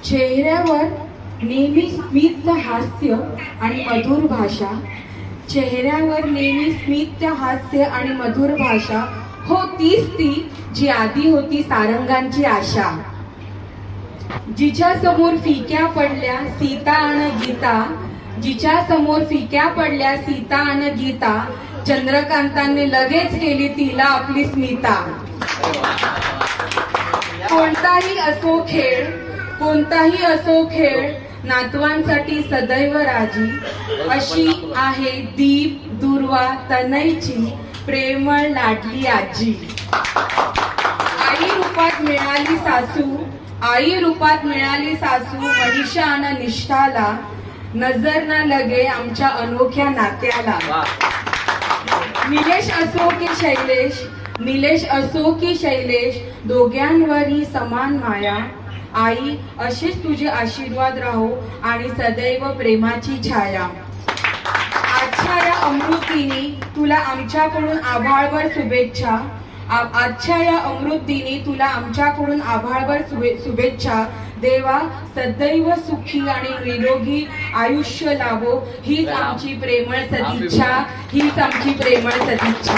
चेहऱ्यावर नेहमी स्मित हास्य आणि मधुर भाषा. चेहऱ्यावर नेहमी स्मित हास्य आणि मधुर भाषा. हो तीच ती जी आधी होती सारंगांची आशा. जिच्या समोर फिक्या पडल्या सीता आणि गीता. जिच्या समोर फिक्या पडल्या सीता आणि गीता. चंद्रकांतांनी लगेच केली तिला आपली स्मिता. कोणताही असो खेळ, कोणताही असो खेळ, नातवांसाठी सदैव राजी. अशी आहे दीप दुर्वा तनयची प्रेमळ लाडली आजी. आई रूपात मिळाली सासू, आई रूपात मिळाली सासू. महिषा आणि निष्ठाला नजर न लगे आमच्या अनोख्या नात्याला. निलेश असो की शैलेश, निलेश असो की शैलेश, दोघांवरही समान माया. आई अशीच तुझे आशीर्वाद राहो आणि सदैव प्रेमाची छाया. आजच्या या अमृतदिनी तुला आमच्याकडून आभाळभर शुभेच्छा. आजच्या या अमृतदिनी तुला आमच्याकडून आभाळभर शुभेच्छा. देवा सदैव सुखी आणि निरोगी आयुष्य लाभो. हीच आमची प्रेमळ सदिच्छा, हीच आमची प्रेमळ सदिच्छा.